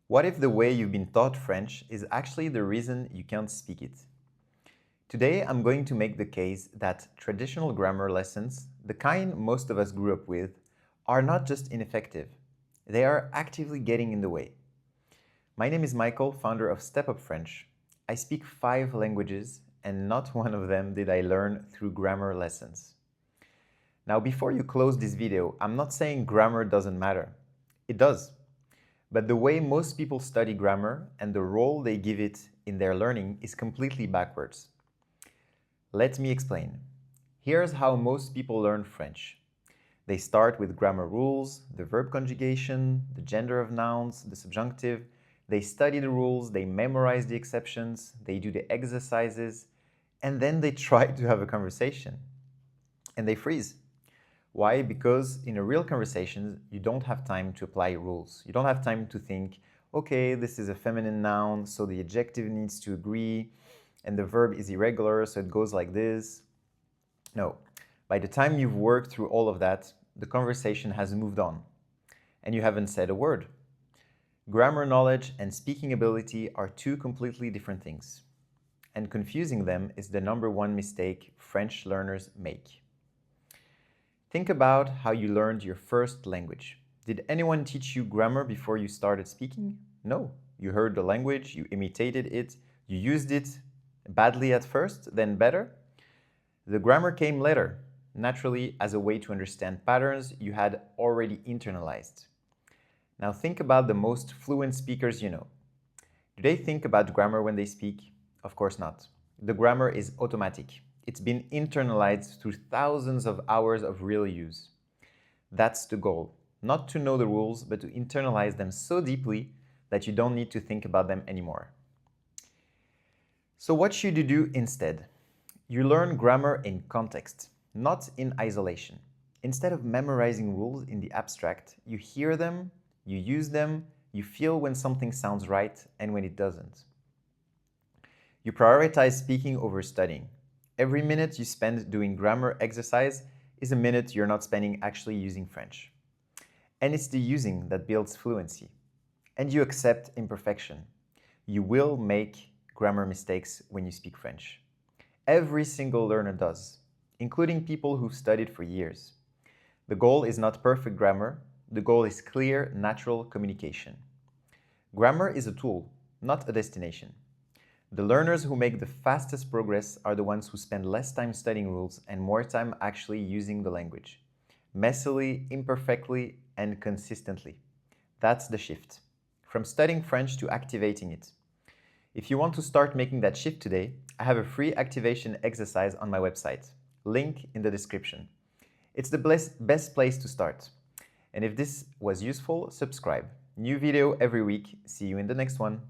What if the way you've been taught French is actually the reason you can't speak it? Today, I'm going to make the case that traditional grammar lessons, the kind most of us grew up with, are not just ineffective, they are actively getting in the way. My name is Michael, founder of Step Up French. I speak 5 languages, and not one of them did I learn through grammar lessons. Now, before you close this video, I'm not saying grammar doesn't matter. It does. But the way most people study grammar and the role they give it in their learning is completely backwards. Let me explain. Here's how most people learn French. They start with grammar rules, the verb conjugation, the gender of nouns, the subjunctive. They study the rules, they memorize the exceptions, they do the exercises, and then they try to have a conversation. And they freeze. Why? Because in a real conversation, you don't have time to apply rules. You don't have time to think, okay, this is a feminine noun, so the adjective needs to agree, and the verb is irregular, so it goes like this. No. By the time you've worked through all of that, the conversation has moved on, and you haven't said a word. Grammar knowledge and speaking ability are two completely different things, and confusing them is the #1 mistake French learners make. Think about how you learned your first language. Did anyone teach you grammar before you started speaking? No. You heard the language, you imitated it, you used it badly at first, then better. The grammar came later, naturally as a way to understand patterns you had already internalized. Now think about the most fluent speakers you know. Do they think about grammar when they speak? Of course not. The grammar is automatic. It's been internalized through thousands of hours of real use. That's the goal. Not to know the rules, but to internalize them so deeply that you don't need to think about them anymore. So what should you do instead? You learn grammar in context, not in isolation. Instead of memorizing rules in the abstract, you hear them, you use them, you feel when something sounds right and when it doesn't. You prioritize speaking over studying. Every minute you spend doing grammar exercise is a minute you're not spending actually using French. And it's the using that builds fluency. And you accept imperfection. You will make grammar mistakes when you speak French. Every single learner does, including people who've studied for years. The goal is not perfect grammar. The goal is clear, natural communication. Grammar is a tool, not a destination. The learners who make the fastest progress are the ones who spend less time studying rules and more time actually using the language. Messily, imperfectly, and consistently. That's the shift. From studying French to activating it. If you want to start making that shift today, I have a free activation exercise on my website. Link in the description. It's the best place to start. And if this was useful, subscribe. New video every week. See you in the next one.